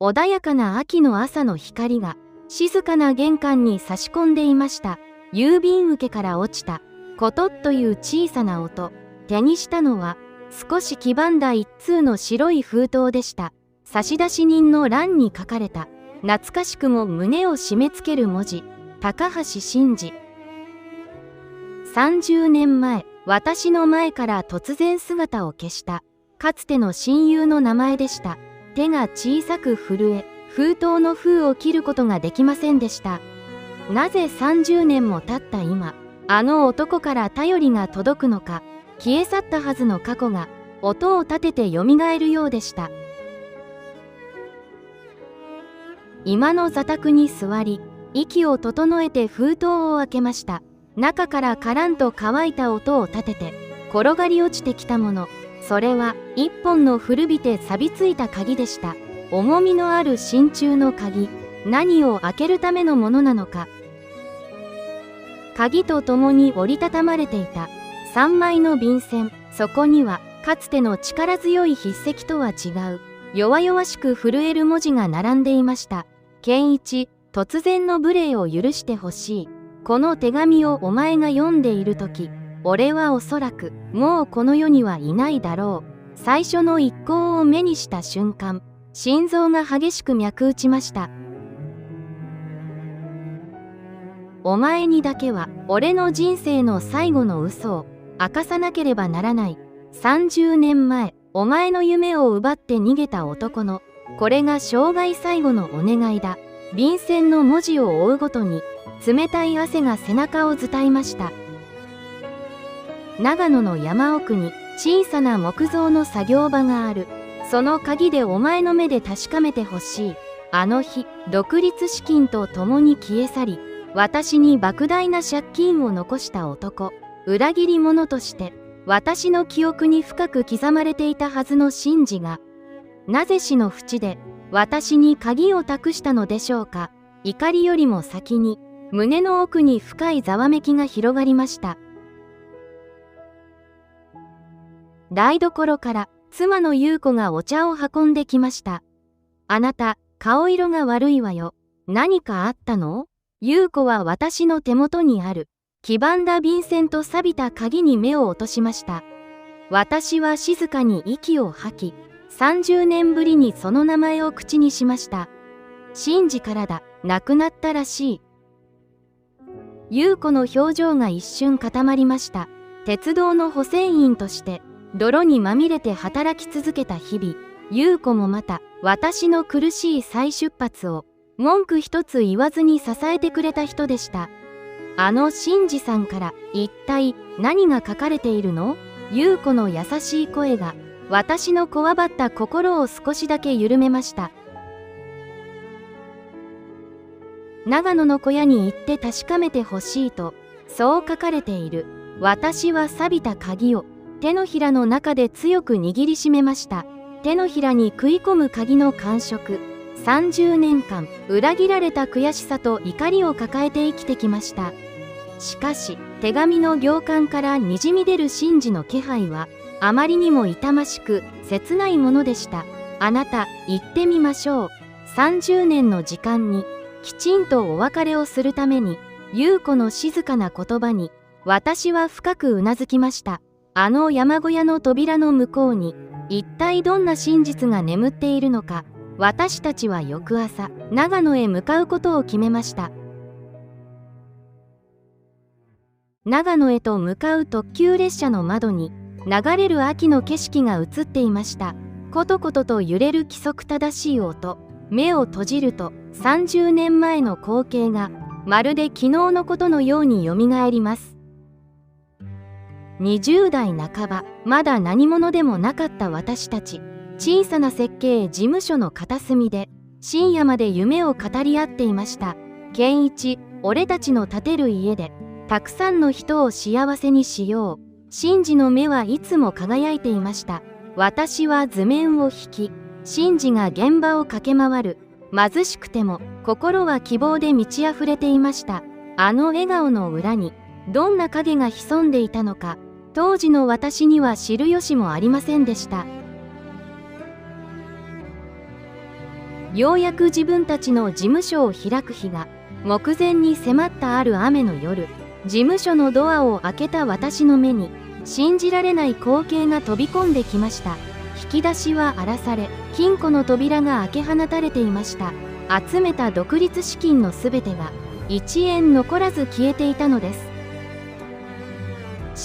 穏やかな秋の朝の光が静かな玄関に差し込んでいました。郵便受けから落ちたコトッという小さな音。手にしたのは少し黄ばんだ一通の白い封筒でした。差出人の欄に書かれた懐かしくも胸を締め付ける文字。高橋真嗣。30年前、私の前から突然姿を消したかつての親友の名前でした。手が小さく震え、封筒の封を切ることができませんでした。なぜ30年も経った今、あの男から頼りが届くのか。消え去ったはずの過去が音を立ててよみがえるようでした。今の座卓に座り、息を整えて封筒を開けました。中からカランと乾いた音を立てて転がり落ちてきたもの。それは一本の古びて錆びついた鍵でした。重みのある真鍮の鍵。何を開けるためのものなのか。鍵とともに折りたたまれていた3枚の便箋。そこにはかつての力強い筆跡とは違う弱々しく震える文字が並んでいました。健一、突然の無礼を許してほしい。この手紙をお前が読んでいるとき、俺はおそらくもうこの世にはいないだろう。最初の一行を目にした瞬間、心臓が激しく脈打ちました。お前にだけは俺の人生の最後の嘘を明かさなければならない。30年前、お前の夢を奪って逃げた男の、これが生涯最後のお願いだ。便箋の文字を追うごとに、冷たい汗が背中を伝いました。長野の山奥に小さな木造の作業場がある。その鍵でお前の目で確かめてほしい。あの日、独立資金と共に消え去り、私に莫大な借金を残した男。裏切り者として私の記憶に深く刻まれていたはずの真嗣が、なぜ死の淵で私に鍵を託したのでしょうか。怒りよりも先に胸の奥に深いざわめきが広がりました。台所から妻の優子がお茶を運んできました。あなた、顔色が悪いわよ。何かあったの？優子は私の手元にある黄ばんだ便箋と錆びた鍵に目を落としました。私は静かに息を吐き、30年ぶりにその名前を口にしました。真嗣からだ、亡くなったらしい。優子の表情が一瞬固まりました。鉄道の補船員として泥にまみれて働き続けた日々、優子もまた私の苦しい再出発を文句一つ言わずに支えてくれた人でした。あの真嗣さんから一体何が書かれているの？優子の優しい声が私のこわばった心を少しだけ緩めました。長野の小屋に行って確かめてほしいと、そう書かれている。私は錆びた鍵を手のひらの中で強く握りしめました。手のひらに食い込む鍵の感触。30年間裏切られた悔しさと怒りを抱えて生きてきました。しかし手紙の行間からにじみ出る真嗣の気配はあまりにも痛ましく切ないものでした。あなた、言ってみましょう。30年の時間にきちんとお別れをするために、優子の静かな言葉に私は深くうなずきました。あの山小屋の扉の向こうに一体どんな真実が眠っているのか。私たちは翌朝、長野へ向かうことを決めました。長野へと向かう特急列車の窓に流れる秋の景色が映っていました。コトコトと揺れる規則正しい音。目を閉じると30年前の光景がまるで昨日のことのようによみがえります。20代半ば、まだ何者でもなかった私たち。小さな設計事務所の片隅で深夜まで夢を語り合っていました。健一、俺たちの建てる家でたくさんの人を幸せにしよう。真嗣の目はいつも輝いていました。私は図面を引き、真嗣が現場を駆け回る。貧しくても心は希望で満ち溢れていました。あの笑顔の裏にどんな影が潜んでいたのか、当時の私には知る由もありませんでした。ようやく自分たちの事務所を開く日が目前に迫ったある雨の夜、事務所のドアを開けた私の目に信じられない光景が飛び込んできました。引き出しは荒らされ、金庫の扉が開け放たれていました。集めた独立資金のすべてが1円残らず消えていたのです。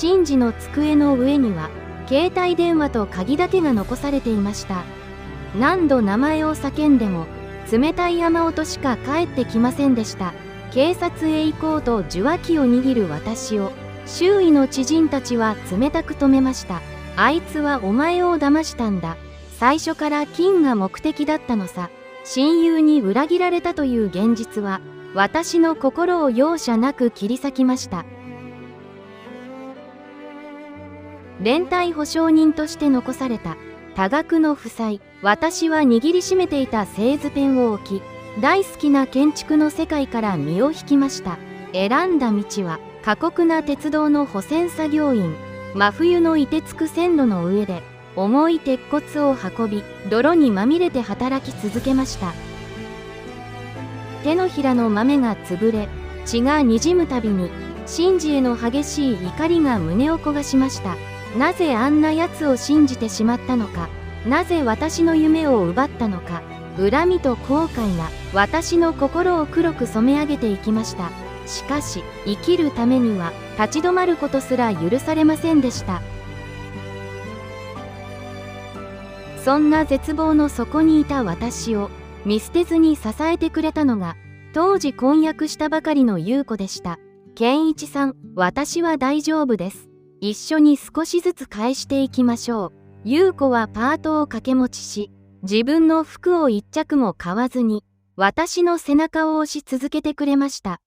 神事の机の上には携帯電話と鍵だけが残されていました。何度名前を叫んでも冷たい雨音しか返ってきませんでした。警察へ行こうと受話器を握る私を周囲の知人たちは冷たく止めました。あいつはお前を騙したんだ。最初から金が目的だったのさ。親友に裏切られたという現実は私の心を容赦なく切り裂きました。連帯保証人として残された多額の負債。私は握りしめていた製図ペンを置き、大好きな建築の世界から身を引きました。選んだ道は過酷な鉄道の保線作業員。真冬の凍てつく線路の上で重い鉄骨を運び、泥にまみれて働き続けました。手のひらの豆が潰れ、血がにじむたびに神事への激しい怒りが胸を焦がしました。なぜあんな奴を信じてしまったのか。なぜ私の夢を奪ったのか。恨みと後悔が私の心を黒く染め上げていきました。しかし生きるためには立ち止まることすら許されませんでした。そんな絶望の底にいた私を見捨てずに支えてくれたのが、当時婚約したばかりの優子でした。健一さん、私は大丈夫です。一緒に少しずつ返していきましょう。優子はパートを掛け持ちし、自分の服を一着も買わずに私の背中を押し続けてくれました。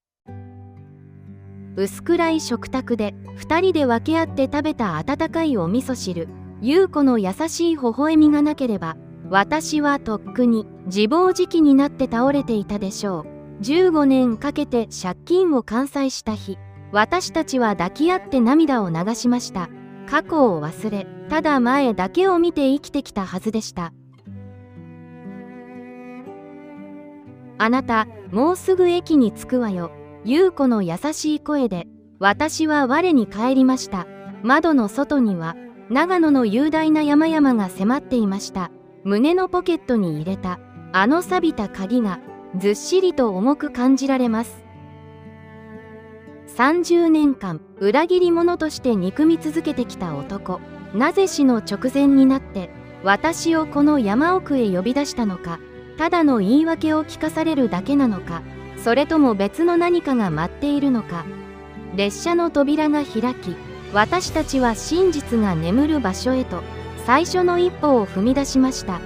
薄暗い食卓で2人で分け合って食べた温かいお味噌汁。優子の優しい微笑みがなければ、私はとっくに自暴自棄になって倒れていたでしょう。15年かけて借金を完済した日、私たちは抱き合って涙を流しました。過去を忘れ、ただ前だけを見て生きてきたはずでした。あなた、もうすぐ駅に着くわよ。優子の優しい声で、私は我に返りました。窓の外には、長野の雄大な山々が迫っていました。胸のポケットに入れた、あの錆びた鍵が、ずっしりと重く感じられます。30年間、裏切り者として憎み続けてきた男。なぜ死の直前になって、私をこの山奥へ呼び出したのか。ただの言い訳を聞かされるだけなのか。それとも別の何かが待っているのか。列車の扉が開き、私たちは真実が眠る場所へと最初の一歩を踏み出しました。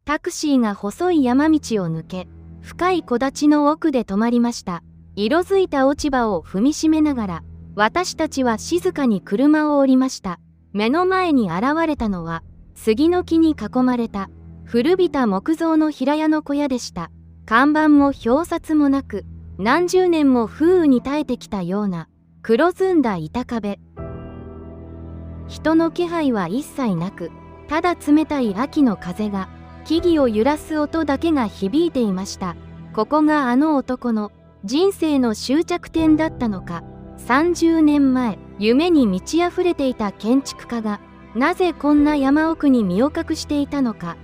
タクシーが細い山道を抜け、深い木立の奥で止まりました。色づいた落ち葉を踏みしめながら、私たちは静かに車を降りました。目の前に現れたのは、杉の木に囲まれた古びた木造の平屋の小屋でした。看板も表札もなく、何十年も風雨に耐えてきたような黒ずんだ板壁。人の気配は一切なく、ただ冷たい秋の風が木々を揺らす音だけが響いていました。ここがあの男の人生の終着点だったのか。30年前、夢に満ち溢れていた建築家がなぜこんな山奥に身を隠していたのか。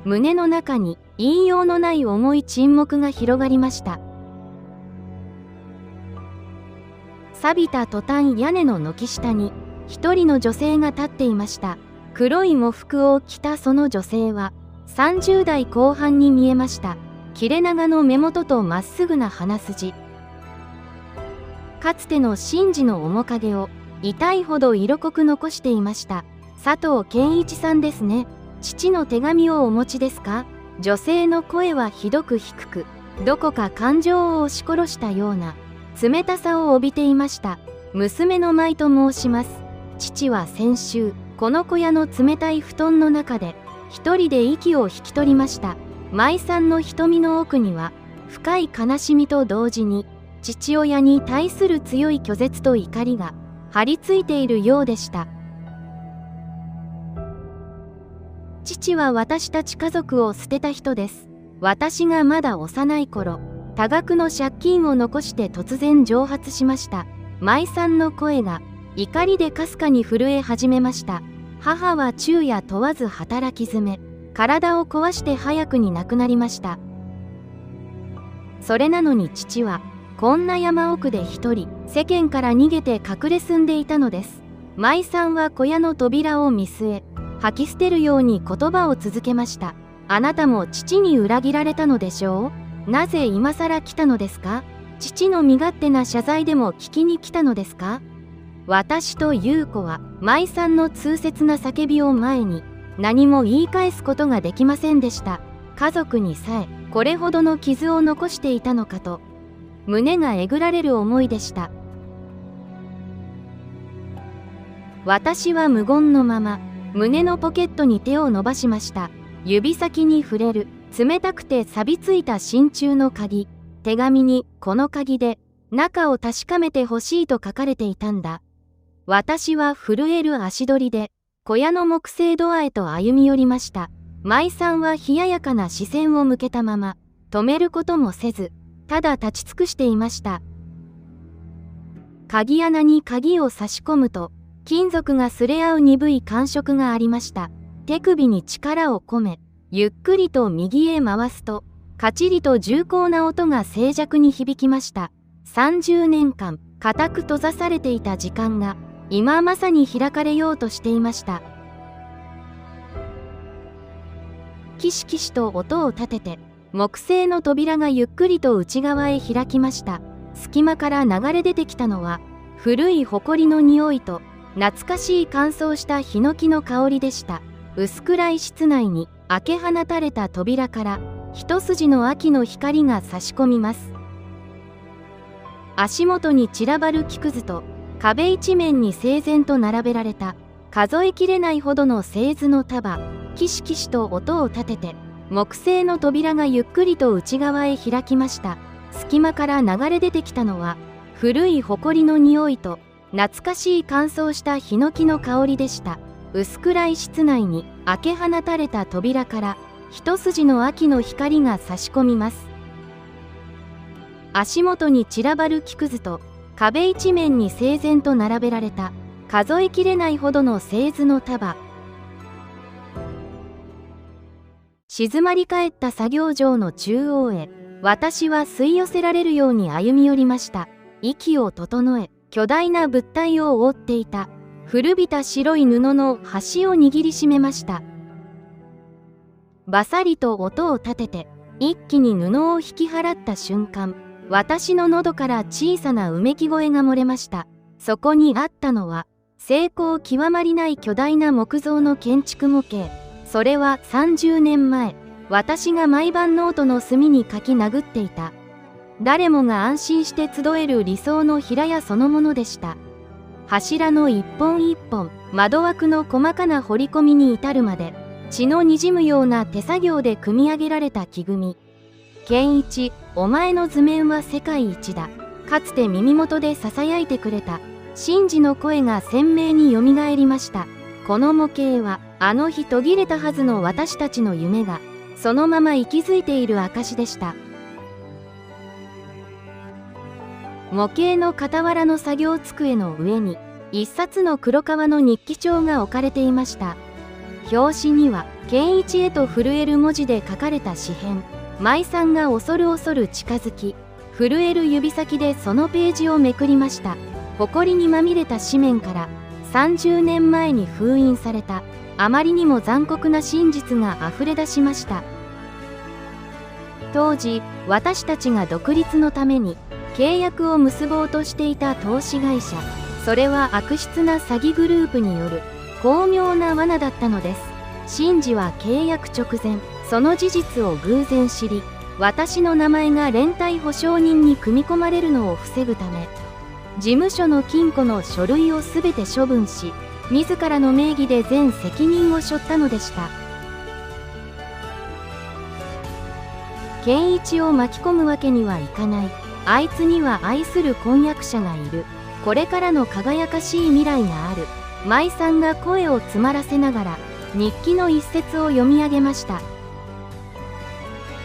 胸の中に言いようのない重い沈黙が広がりました。錆びたトタン屋根の軒下に一人の女性が立っていました。黒い喪服を着たその女性は30代後半に見えました。切れ長の目元とまっすぐな鼻筋。かつての神事の面影を痛いほど色濃く残していました。佐藤健一さんですね。父の手紙をお持ちですか。女性の声はひどく低く、どこか感情を押し殺したような冷たさを帯びていました。娘の舞と申します。父は先週、この小屋の冷たい布団の中で一人で息を引き取りました。舞さんの瞳の奥には深い悲しみと同時に父親に対する強い拒絶と怒りが張り付いているようでした。父は私たち家族を捨てた人です。私がまだ幼い頃、多額の借金を残して突然蒸発しました。舞さんの声が怒りでかすかに震え始めました。母は昼夜問わず働き詰め、体を壊して早くに亡くなりました。それなのに父は、こんな山奥で一人、世間から逃げて隠れ住んでいたのです。舞さんは小屋の扉を見据え、吐き捨てるように言葉を続けました。あなたも父に裏切られたのでしょう？なぜ今さら来たのですか？父の身勝手な謝罪でも聞きに来たのですか？私と優子は舞さんの痛切な叫びを前に何も言い返すことができませんでした。家族にさえこれほどの傷を残していたのかと胸がえぐられる思いでした。私は無言のまま胸のポケットに手を伸ばしました。指先に触れる冷たくて錆びついた真鍮の鍵。手紙にこの鍵で中を確かめてほしいと書かれていたんだ。私は震える足取りで小屋の木製ドアへと歩み寄りました。舞さんは冷ややかな視線を向けたまま止めることもせず、ただ立ち尽くしていました。鍵穴に鍵を差し込むと金属が擦れ合う鈍い感触がありました。手首に力を込めゆっくりと右へ回すとカチリと重厚な音が静寂に響きました。30年間固く閉ざされていた時間が今まさに開かれようとしていました。キシキシと音を立てて木製の扉がゆっくりと内側へ開きました。隙間から流れ出てきたのは古い埃の匂いと懐かしい乾燥したヒノキの香りでした。薄暗い室内に開け放たれた扉から一筋の秋の光が差し込みます。足元に散らばる木くずと壁一面に整然と並べられた数えきれないほどの製図の束。キシキシと音を立てて木製の扉がゆっくりと内側へ開きました。隙間から流れ出てきたのは古い埃の匂いと懐かしい乾燥したヒノキの香りでした。薄暗い室内に開け放たれた扉から一筋の秋の光が差し込みます。足元に散らばる木くずと壁一面に整然と並べられた数えきれないほどの製図の束。静まり返った作業場の中央へ私は吸い寄せられるように歩み寄りました。息を整え巨大な物体を覆っていた古びた白い布の端を握りしめました。バサリと音を立てて一気に布を引き払った瞬間、私の喉から小さなうめき声が漏れました。そこにあったのは精巧極まりない巨大な木造の建築模型。それは30年前私が毎晩ノートの隅に書き殴っていた誰もが安心して集える理想の平屋そのものでした。柱の一本一本、窓枠の細かな彫り込みに至るまで血のにじむような手作業で組み上げられた木組み。健一、お前の図面は世界一だ。かつて耳元でささやいてくれた神事の声が鮮明によみがえりました。この模型はあの日途切れたはずの私たちの夢がそのまま息づいている証でした。模型の傍らの作業机の上に一冊の黒革の日記帳が置かれていました。表紙には健一へと震える文字で書かれた紙片。舞さんが恐る恐る近づき震える指先でそのページをめくりました。埃にまみれた紙面から30年前に封印されたあまりにも残酷な真実があふれ出しました。当時私たちが独立のために契約を結ぼうとしていた投資会社、それは悪質な詐欺グループによる巧妙な罠だったのです。真治は契約直前その事実を偶然知り、私の名前が連帯保証人に組み込まれるのを防ぐため事務所の金庫の書類をすべて処分し、自らの名義で全責任を背負ったのでした。健一を巻き込むわけにはいかない。あいつには愛する婚約者がいる。これからの輝かしい未来がある。舞さんが声を詰まらせながら日記の一節を読み上げました。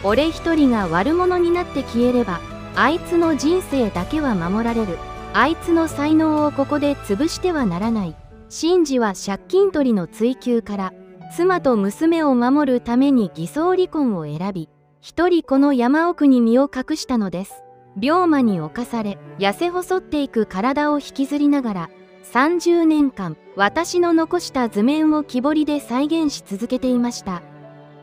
俺一人が悪者になって消えれば、あいつの人生だけは守られる。あいつの才能をここで潰してはならない。シンジは借金取りの追及から、妻と娘を守るために偽装離婚を選び、一人この山奥に身を隠したのです。病魔に侵され、痩せ細っていく体を引きずりながら、30年間、私の残した図面を木彫りで再現し続けていました。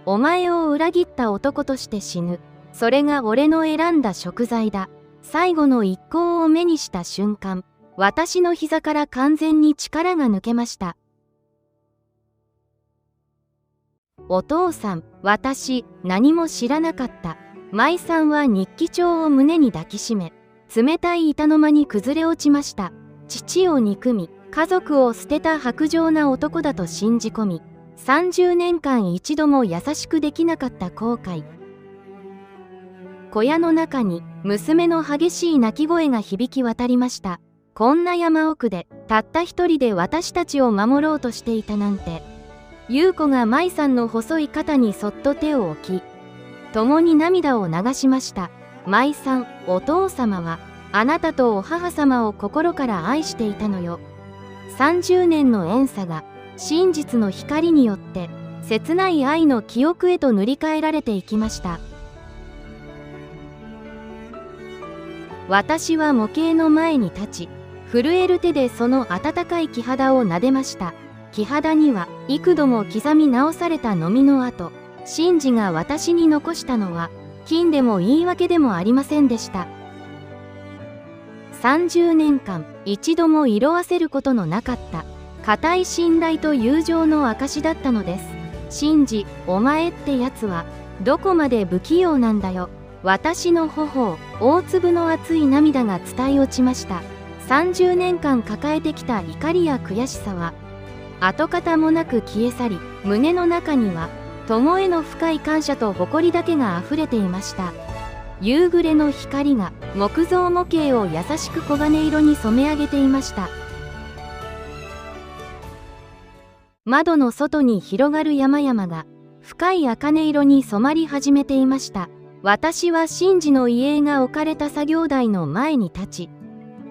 お前を裏切った男として死ぬ。それが俺の選んだ贖罪だ。最後の一行を目にした瞬間、私の膝から完全に力が抜けました。お父さん、私、何も知らなかった。舞さんは日記帳を胸に抱きしめ、冷たい板の間に崩れ落ちました。父を憎み、家族を捨てた薄情な男だと信じ込み、30年間一度も優しくできなかった後悔。小屋の中に娘の激しい泣き声が響き渡りました。こんな山奥でたった一人で私たちを守ろうとしていたなんて。優子が舞さんの細い肩にそっと手を置き、共に涙を流しました。舞さん、お父様はあなたとお母様を心から愛していたのよ。30年の縁差が真実の光によって切ない愛の記憶へと塗り替えられていきました。私は模型の前に立ち、震える手でその温かい木肌を撫でました。木肌には幾度も刻み直されたのみの跡。シンジが私に残したのは金でも言い訳でもありませんでした。30年間一度も色あせることのなかった固い信頼と友情の証だったのです。シンジ、お前ってやつはどこまで不器用なんだよ。私の頬を大粒の熱い涙が伝え落ちました。30年間抱えてきた怒りや悔しさは跡形もなく消え去り、胸の中には友への深い感謝と誇りだけがあふれていました。夕暮れの光が木造模型を優しく黄金色に染め上げていました。窓の外に広がる山々が深い茜色に染まり始めていました。私はシンジの遺影が置かれた作業台の前に立ち、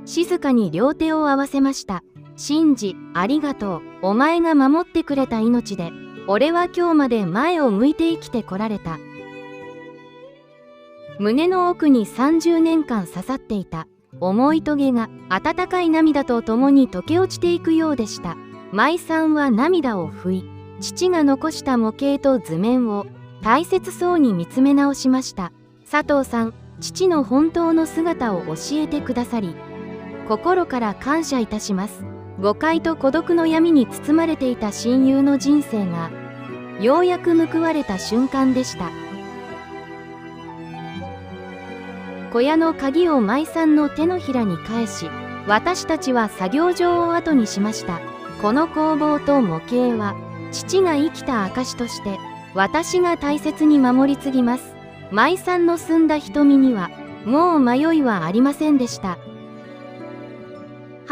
静かに両手を合わせました。シンジ、ありがとう。お前が守ってくれた命で、俺は今日まで前を向いて生きてこられた。胸の奥に30年間刺さっていた重いトゲが温かい涙とともに溶け落ちていくようでした。舞さんは涙を拭い、父が残した模型と図面を大切そうに見つめ直しました。佐藤さん、父の本当の姿を教えてくださり、心から感謝いたします。誤解と孤独の闇に包まれていた親友の人生が、ようやく報われた瞬間でした。小屋の鍵を舞さんの手のひらに返し、私たちは作業場を後にしました。この工房と模型は、父が生きた証として、私が大切に守り継ぎます。舞さんの澄んだ瞳には、もう迷いはありませんでした。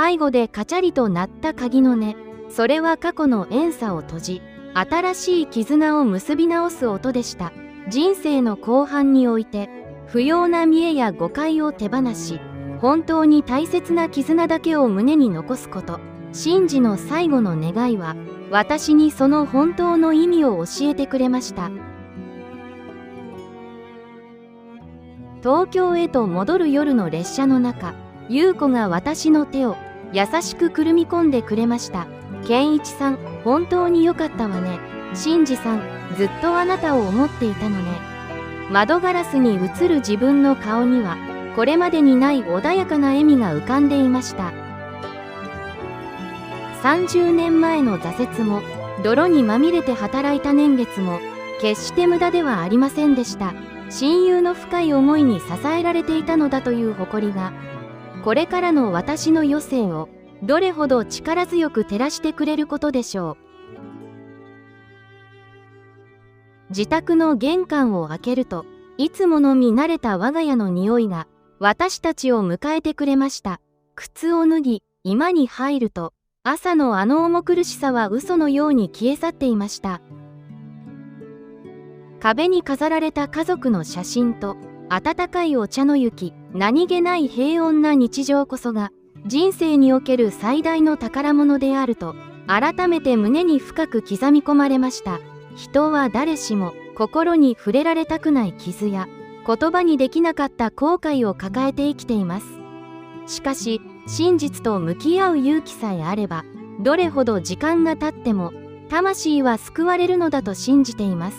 背後でカチャリと鳴った鍵の音、それは過去の縁差を閉じ、新しい絆を結び直す音でした。人生の後半において、不要な見栄や誤解を手放し、本当に大切な絆だけを胸に残すこと。シンジの最後の願いは、私にその本当の意味を教えてくれました。東京へと戻る夜の列車の中、優子が私の手を優しくくるみ込んでくれました。健一さん、本当によかったわね。シンジさん、ずっとあなたを思っていたのね。窓ガラスに映る自分の顔には、これまでにない穏やかな笑みが浮かんでいました。30年前の挫折も、泥にまみれて働いた年月も、決して無駄ではありませんでした。親友の深い思いに支えられていたのだという誇りが、これからの私の余生を、どれほど力強く照らしてくれることでしょう。自宅の玄関を開けると、いつもの見慣れた我が家の匂いが、私たちを迎えてくれました。靴を脱ぎ、居間に入ると、朝のあの重苦しさは嘘のように消え去っていました。壁に飾られた家族の写真と温かいお茶の雪、何気ない平穏な日常こそが人生における最大の宝物であると改めて胸に深く刻み込まれました。人は誰しも心に触れられたくない傷や言葉にできなかった後悔を抱えて生きています。しかし真実と向き合う勇気さえあれば、どれほど時間が経っても魂は救われるのだと信じています。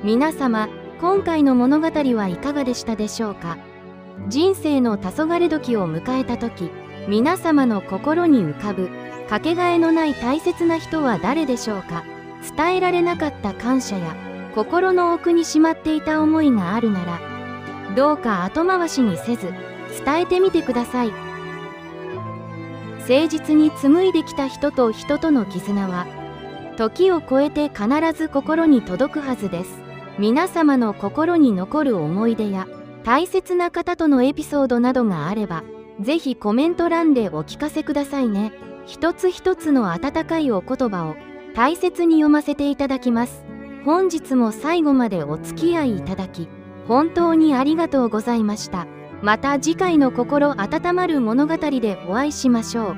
皆様、今回の物語はいかがでしたでしょうか。人生の黄昏時を迎えた時、皆様の心に浮かぶかけがえのない大切な人は誰でしょうか。伝えられなかった感謝や心の奥にしまっていた思いがあるなら、どうか後回しにせず伝えてみてください。誠実に紡いできた人と人との絆は時を超えて必ず心に届くはずです。皆様の心に残る思い出や大切な方とのエピソードなどがあれば、ぜひコメント欄でお聞かせくださいね。一つ一つの温かいお言葉を大切に読ませていただきます。本日も最後までお付き合いいただき本当にありがとうございました。また次回の心温まる物語でお会いしましょう。